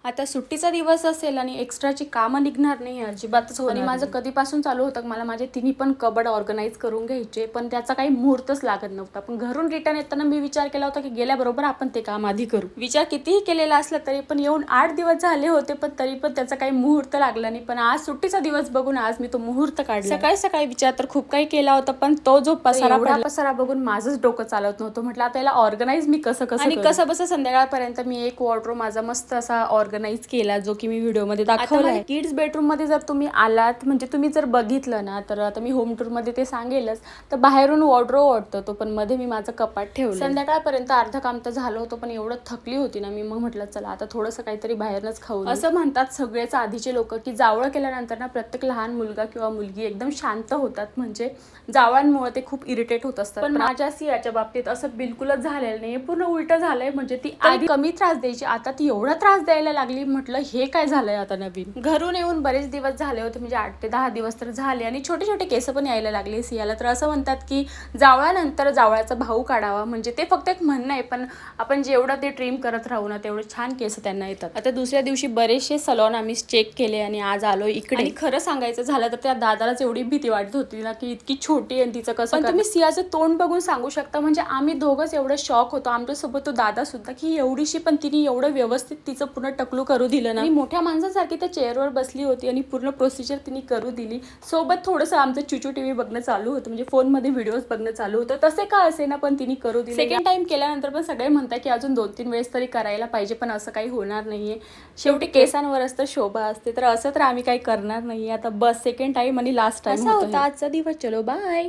आता सुट्टीचा दिवस असेल आणि एक्स्ट्राची कामं निघणार नाही अजिबातच होणार. आणि माझं कधीपासून चालू होतं मला माझे तिन्ही पण कबड ऑर्गनाईज करून घ्यायचे, पण त्याचा काही मुहूर्तच लागत नव्हता. पण घरून रिटर्न येताना मी विचार केला होता की गेल्याबरोबर आपण ते काम आधी करू. विचार कितीही केलेला असला तरी पण येऊन 8 दिवस झाले होते, पण तरी पण त्याचा काही मुहूर्त लागला नाही. पण आज सुट्टीचा दिवस बघून आज मी तो मुहूर्त काढला. सकाळी सकाळी विचार तर खूप काही केला होता, पण तो जो पसारा बघून माझंच डोकं चालत नव्हतं. म्हटलं आता याला ऑर्गनाईज मी कसं आणि कसं बसं संध्याकाळपर्यंत मी एक वॉर्डरोब माझा मस्त असा ऑर्गनाईज केला, जो की मी व्हिडिओमध्ये दाखवला आहे. किड्स बेडरूम मध्ये जर तुम्ही आलात म्हणजे तुम्ही जर बघितलं ना, तर आता मी होम टूर मध्ये ते सांगेलच, तर बाहेरून वॉर्डरोब वाटतं तो, पण मध्ये मी माझं कपाट ठेवलं. संध्याकाळपर्यंत अर्ध काम तर झालं होतं, पण एवढं थकली होती ना मी, मग म्हटलं चला आता थोडंसं काहीतरी बाहेरच खाऊ. असं म्हणतात सगळेच आधीचे लोक की जावळ केल्यानंतर ना प्रत्येक लहान मुलगा किंवा मुलगी एकदम शांत होतात, म्हणजे जावळांमुळे ते खूप इरिटेट होत असतात. पण माझ्या सियाच्या बाबतीत असं बिलकुलच झालेलं नाही, पूर्ण उलट झालंय. म्हणजे ती आधी कमी त्रास द्यायची, आता ती एवढा त्रास द्यायला लागली. म्हटलं हे काय झालंय आता नवीन. घरून येऊन बरेच दिवस झाले होते, म्हणजे 8 ते 10 दिवस तर झाले, आणि छोटे छोटे केस पण यायला लागले सियाला. तर असं म्हणतात की जावळानंतर जावळाचा भाऊ काढावा, म्हणजे ते फक्त एक म्हणणं आहे, पण आपण जेवढं ते ट्रिम करत राहू ना तेवढे छान केस त्यांना येतात. आता दुसऱ्या दिवशी बरेचसे सलॉन आम्ही चेक केले आणि आज आलो इकडे. आणि खरं सांगायचं झालं तर त्या दादालाच एवढी भीती वाटत होती ना की इतकी छोटी आणि तिचं कसं. पण तुम्ही सियाचं तोंड बघून सांगू शकता, म्हणजे आम्ही दोघंच एवढं शॉक होतो, आमच्यासोबत तो दादा सुद्धा, की एवढीशी पण तिने एवढं व्यवस्थित तिचं पूर्ण टकलू करू दिलं ना. आणि मोठ्या माणसासारखी त्या चेअरवर बसली होती आणि पूर्ण प्रोसिजर तिने करू दिली. सोबत थोडंसं आमचं चुचू टीव्ही बघणं चालू होतं, म्हणजे फोनमध्ये व्हिडिओज बघणं चालू होतं. तसे का असे ना, पण तिने करू दिली. सेकंड टाइम केल्यानंतर पण सगळे म्हणतात की अजून 2-3 वेळेस तरी करायला पाहिजे, पण असं काही होणार नाहीये. शेवटी केसांवरच तर शोभा असते, तर असं तर आम्ही काही करणार नाहीये. आता बस सेकंड टाइम आणि लास्ट टाइम होता आजचा दिवस. चलो बाय.